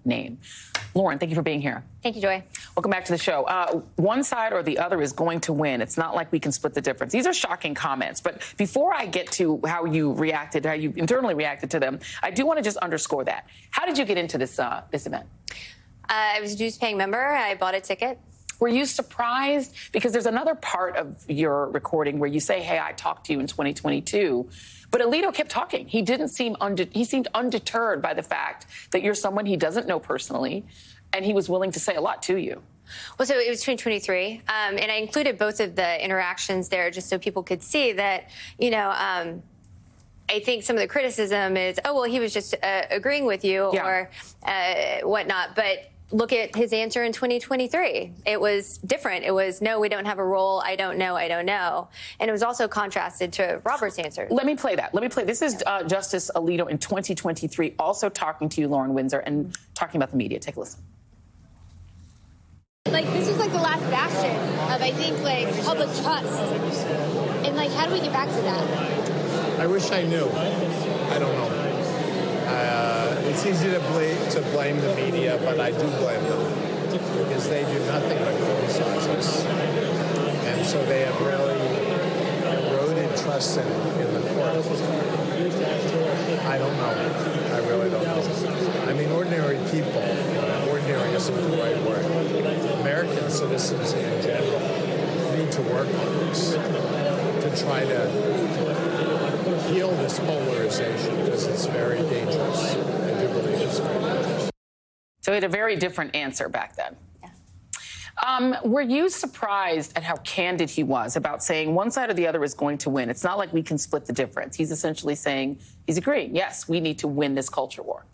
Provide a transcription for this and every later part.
name. Lauren, thank you for being here. Thank you, Joy. Welcome back to the show. One side or the other is going to win. It's not like we can split the difference. These are shocking comments. But before I get to how you reacted, how you internally reacted to them, I do want to just underscore that. How did you get into this event? I was a dues-paying member. I bought a ticket. Were you surprised? Because there's another part of your recording where you say, hey, I talked to you in 2022. But Alito kept talking. He didn't seem he seemed undeterred by the fact that you're someone he doesn't know personally, and he was willing to say a lot to you. Well, so it was 2023, and I included both of the interactions there just so people could see that, you know, I think some of the criticism is, oh, well, he was just agreeing with you or whatnot. But look at his answer in 2023. It was different. It was, no, we don't have a role. I don't know. I don't know. And it was also contrasted to Robert's answer. Let me play that. This is Justice Alito in 2023 also talking to you, Lauren Windsor, and talking about the media. Take a listen. Like, this was like the last bastion of, I think, like, public trust. And, like, how do we get back to that? I wish I knew. I don't know. It's easy to blame the media, but I do blame them because they do nothing but criticize us. And so they have really eroded trust in the court. I don't know. I really don't know. I mean, ordinary people, ordinary isn't the right word. American citizens in general need to work on this to try to heal this polarization because it's very dangerous. I do believe it's very dangerous. So he had a very different answer back then. Were you surprised at how candid he was about saying one side or the other is going to win? It's not like we can split the difference. He's essentially saying he's agreeing. Yes, we need to win this culture war.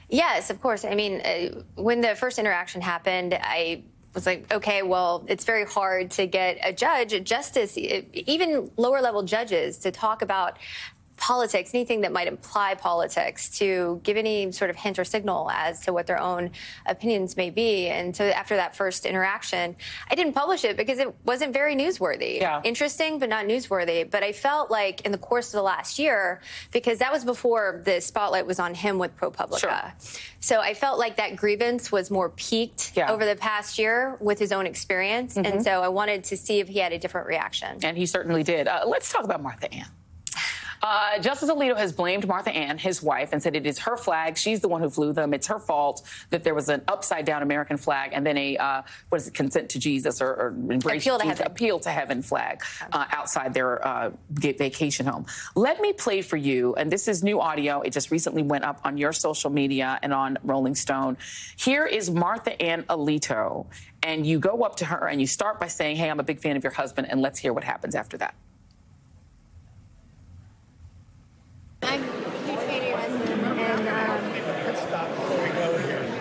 Yes, of course. I mean, when the first interaction happened, I was like, okay, well, it's very hard to get a justice, even lower level judges to talk about politics, anything that might imply politics, to give any sort of hint or signal as to what their own opinions may be. And so after that first interaction, I didn't publish it because it wasn't very newsworthy. Yeah. Interesting, but not newsworthy. But I felt like in the course of the last year, because that was before the spotlight was on him with ProPublica. Sure. So I felt like that grievance was more peaked over the past year with his own experience. And so I wanted to see if he had a different reaction. And he certainly did. Let's talk about Martha Ann. Justice Alito has blamed Martha Ann, his wife, and said it is her flag. She's the one who flew them. It's her fault that there was an upside-down American flag and then a, consent to Jesus or embrace appeal to heaven flag outside their vacation home. Let me play for you, and this is new audio. It just recently went up on your social media and on Rolling Stone. Here is Martha Ann Alito, and you go up to her and you start by saying, hey, I'm a big fan of your husband, and let's hear what happens after that. I'm a huge fan of your husband, and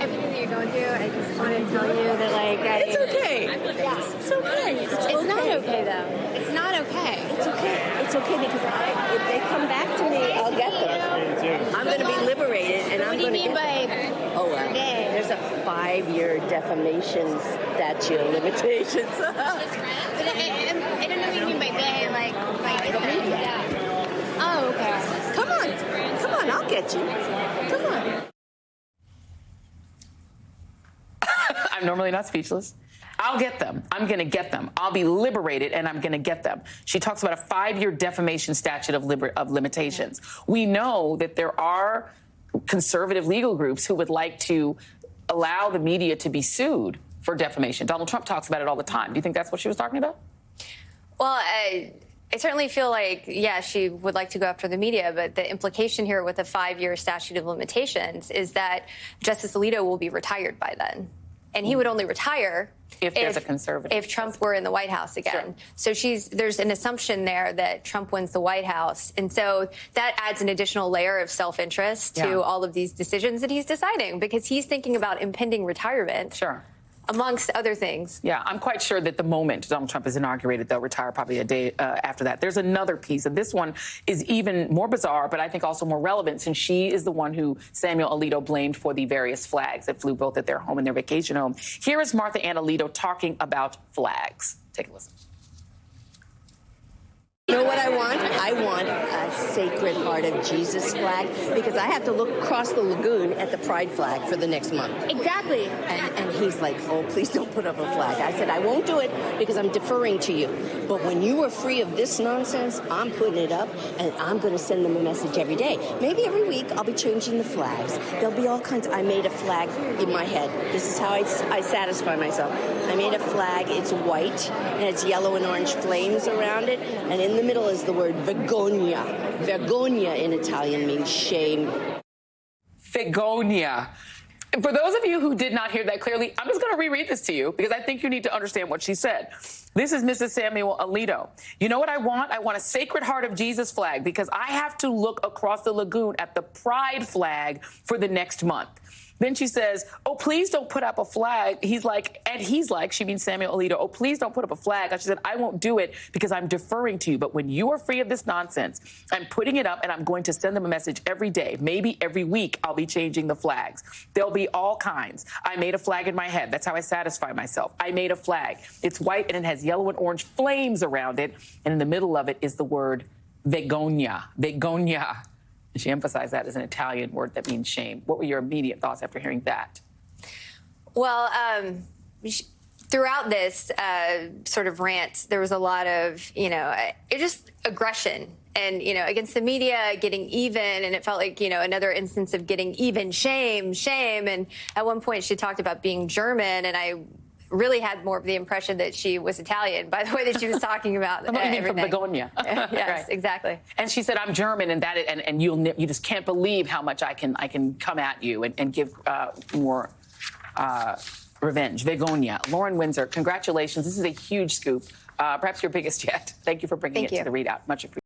everything that you're going through, I just want to tell you that, like, it's okay. Yeah. It's okay. It's not okay, though. It's not okay. It's okay. It's okay because if they come back to me, I'll get them. I'm going to be liberated, and I'm going to get them. What do you mean by Oh, well, there's a 5-year defamation statute of limitations. But I don't know what you mean by gay, like the media. Yeah. Oh, okay. Come on, I'll get you. Come on. I'm normally not speechless. I'll get them. I'm going to get them. I'll be liberated, and I'm going to get them. She talks about a 5-year defamation statute of limitations. We know that there are conservative legal groups who would like to allow the media to be sued for defamation. Donald Trump talks about it all the time. Do you think that's what she was talking about? Well, I certainly feel like, yeah, she would like to go after the media, but the implication here with a 5-year statute of limitations is that Justice Alito will be retired by then. And he would only retire if there's a conservative. If Trump were in the White House again. Sure. So there's an assumption there that Trump wins the White House. And so that adds an additional layer of self-interest to all of these decisions that he's deciding, because he's thinking about impending retirement. Sure. Amongst other things. Yeah, I'm quite sure that the moment Donald Trump is inaugurated, they'll retire probably a day after that. There's another piece, and this one is even more bizarre, but I think also more relevant, since she is the one who Samuel Alito blamed for the various flags that flew both at their home and their vacation home. Here is Martha Ann Alito talking about flags. Take a listen. You know what I want? I want a Sacred Heart of Jesus flag because I have to look across the lagoon at the Pride flag for the next month. Exactly. And he's like, oh, please don't put up a flag. I said, I won't do it because I'm deferring to you. But when you are free of this nonsense, I'm putting it up and I'm going to send them a message every day. Maybe every week I'll be changing the flags. There'll be all kinds. I made a flag in my head. This is how I satisfy myself. I made a flag. It's white and it's yellow and orange flames around it. And in the middle is the word vergogna. Vergogna in Italian means shame. Vergogna. For those of you who did not hear that clearly, I'm just going to reread this to you because I think you need to understand what she said. This is Mrs. Samuel Alito. You know what I want? I want a Sacred Heart of Jesus flag because I have to look across the lagoon at the Pride flag for the next month. Then she says, oh, please don't put up a flag. He's like, she means Samuel Alito, oh, please don't put up a flag. And she said, I won't do it because I'm deferring to you. But when you are free of this nonsense, I'm putting it up and I'm going to send them a message every day. Maybe every week I'll be changing the flags. There'll be all kinds. I made a flag in my head. That's how I satisfy myself. I made a flag. It's white and it has yellow and orange flames around it. And in the middle of it is the word vergogna. Vergogna. And she emphasized that as an Italian word that means shame. What were your immediate thoughts after hearing that? Well, throughout this sort of rant, there was a lot of, just aggression and, against the media, getting even. And it felt like, another instance of getting even, shame. And at one point she talked about being German, and I really had more of the impression that she was Italian by the way that she was talking about everything. From Begonia. Yes, right. Exactly. And she said, I'm German, and you just can't believe how much I can come at you and give more revenge. Begonia. Lauren Windsor, congratulations. This is a huge scoop, perhaps your biggest yet. Thank you for bringing it to the readout. Much appreciated.